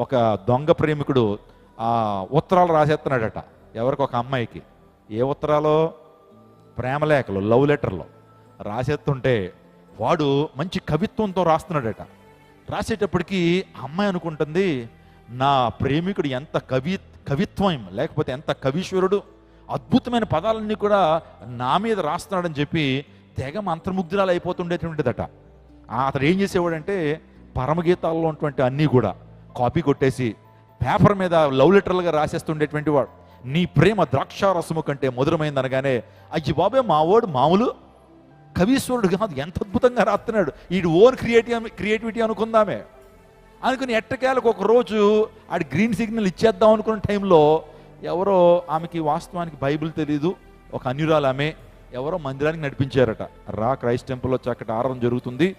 ఒక దొంగ ప్రేమికుడు ఉత్తరాలు రాసేస్తున్నాడట. ఎవరికి? ఒక అమ్మాయికి. ఏ ఉత్తరాలు? ప్రేమలేఖలు, లవ్ లెటర్లో రాసేస్తుంటే వాడు మంచి కవిత్వంతో రాస్తున్నాడట. రాసేటప్పటికి అమ్మాయి అనుకుంటుంది, నా ప్రేమికుడు ఎంత కవిత్వం లేకపోతే ఎంత కవీశ్వరుడు, అద్భుతమైన పదాలన్నీ కూడా నా మీద రాస్తున్నాడని చెప్పి తెగ మంత్రముగ్ధురాలు అయిపోతుండేటువంటిదట. అతడు ఏం చేసేవాడంటే పరమగీతాల్లో ఉన్నటువంటి అన్నీ కూడా కాపీ కొట్టేసి పేపర్ మీద లవ్ లెటర్లుగా రాసేస్తుండేటువంటి వాడు. నీ ప్రేమ ద్రాక్షారసము కంటే మధురమైంది అనగానే, అయ్యి బాబే మావోడు మామూలు కవీశ్వరుడు కాదు, ఎంత అద్భుతంగా రాస్తున్నాడు, ఈ ఓన్ క్రియేటివిటీ అనుకుందామే అనుకుని ఎట్టకేలకు ఒక రోజు ఆడి గ్రీన్ సిగ్నల్ ఇచ్చేద్దాం అనుకున్న టైంలో ఎవరో ఆమెకి వాస్తవానికి బైబిల్ తెలీదు, ఒక అన్యురాలు ఆమె, ఎవరో మందిరానికి నడిపించారట. రా క్రైస్ట్ టెంపుల్లో చక్కటి ఆరాధన జరుగుతుంది,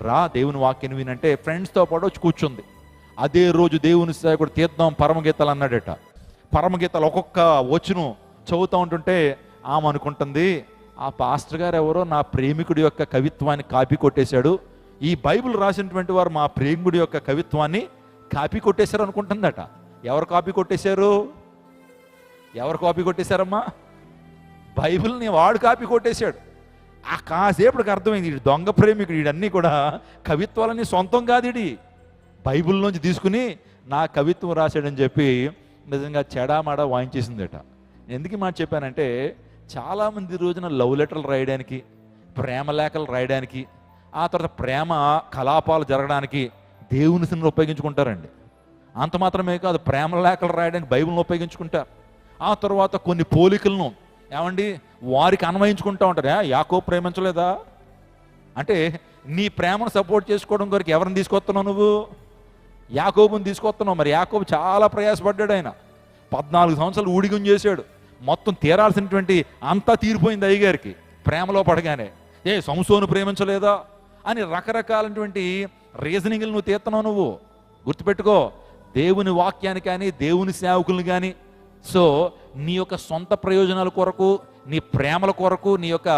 రా దేవుని వాక్యం వినంటే ఫ్రెండ్స్తో పాటు వచ్చి కూర్చుంది. అదే రోజు దేవుని సేవకుడు తీద్దాం పరమగీతాలు అన్నాడట. పరమగీతాలు ఒక్కొక్క వచ్చును చదువుతూ ఉంటుంటే ఆమె అనుకుంటుంది, ఆ పాస్టర్ గారు ఎవరో నా ప్రేమికుడి యొక్క కవిత్వాన్ని కాపీ కొట్టేశాడు, ఈ బైబిల్ రాసినటువంటి వారు మా ప్రేమికుడి యొక్క కవిత్వాన్ని కాపీ కొట్టేశారు అనుకుంటుందట. ఎవరు కాపీ కొట్టేశారు? ఎవరు కాపీ కొట్టేశారమ్మా? బైబిల్ని వాడు కాపీ కొట్టేశాడు. ఆ కాసేపటికి అర్థమైంది, ఈ దొంగ ప్రేమికుడు వీడన్నీ కూడా కవిత్వాలన్నీ సొంతం కాదు, ఇది బైబిల్లోంచి తీసుకుని నా కవిత్వం రాశాడని చెప్పి నిజంగా చెడామాడా వాయించేసిందట. ఎందుకు మాట చెప్పానంటే చాలామంది రోజున లవ్ లెటర్లు రాయడానికి, ప్రేమ లేఖలు రాయడానికి, ఆ తర్వాత ప్రేమ కలాపాలు జరగడానికి దేవుని సినిమా ఉపయోగించుకుంటారండి. అంత మాత్రమే కాదు, ప్రేమ లేఖలు రాయడానికి బైబిల్ని ఉపయోగించుకుంటారు. ఆ తర్వాత కొన్ని పోలికలను ఏమండి వారికి అన్వయించుకుంటూ ఉంటారు. యాకోబు ప్రేమించలేదా అంటే నీ ప్రేమను సపోర్ట్ చేసుకోవడం కొరకు ఎవరిని తీసుకొస్తున్నావు? నువ్వు యాకోబుని తీసుకొస్తున్నావు. మరి యాకోబు చాలా ప్రయాసపడ్డాడు. ఆయన 14 సంవత్సరాలు ఊడిగం చేశాడు. మొత్తం తీరాల్సినటువంటి అంతా తీరిపోయింది అయ్యగారికి ప్రేమలో పడగానే. సంసోను ప్రేమించలేదా అని రకరకాలైనటువంటి రీజనింగ్లు నువ్వు తీస్తున్నావు. నువ్వు గుర్తుపెట్టుకో, దేవుని వాక్యాన్ని కానీ దేవుని సేవకుల్ని కానీ నీ యొక్క సొంత ప్రయోజనాల కొరకు, నీ ప్రేమల కొరకు, నీ యొక్క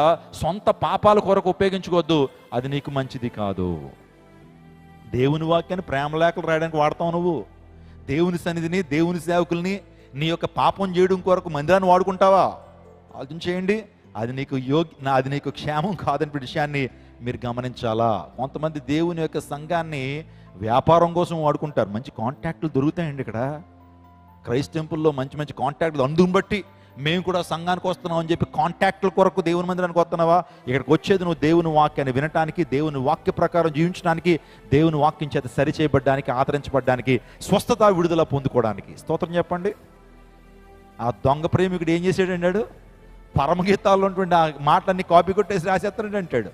సొంత పాపాల కొరకు ఉపయోగించుకోవద్దు. అది నీకు మంచిది కాదు. దేవుని వాక్యాన్ని ప్రేమ లేఖలు రాయడానికి వాడతావు నువ్వు. దేవుని సన్నిధిని, దేవుని సేవకుల్ని నీ యొక్క పాపం చేయడం కొరకు మందిరాన్ని వాడుకుంటావా? ఆలోచన చేయండి. అది నీకు క్షేమం కాదని విషయాన్ని మీరు గమనించాలా. కొంతమంది దేవుని యొక్క సంఘాన్ని వ్యాపారం కోసం వాడుకుంటారు. మంచి కాంటాక్ట్లు దొరుకుతాయండి ఇక్కడ క్రైస్ట్ టెంపుల్లో, మంచి మంచి కాంటాక్ట్లు. అందుని బట్టి మేము కూడా సంఘానికి వస్తున్నాం అని చెప్పి కాంటాక్ట్ల కొరకు దేవుని మందిరానికి వస్తున్నావా? ఇక్కడికి వచ్చేది నువ్వు దేవుని వాక్యాన్ని వినటానికి, దేవుని వాక్య ప్రకారం జీవించడానికి, దేవుని వాక్యం చేత సరిచేయబడ్డానికి, ఆదరించబడ్డానికి, స్వస్థత విడుదల పొందుకోవడానికి. స్తోత్రం చెప్పండి. ఆ దొంగ ప్రేమికుడు ఏం చేశాడు అన్నాడు? పరమగీతాల్లో ఉన్నటువంటి ఆ మాటలన్నీ కాపీ కొట్టేసి రాసేస్తాడు అంటాడు.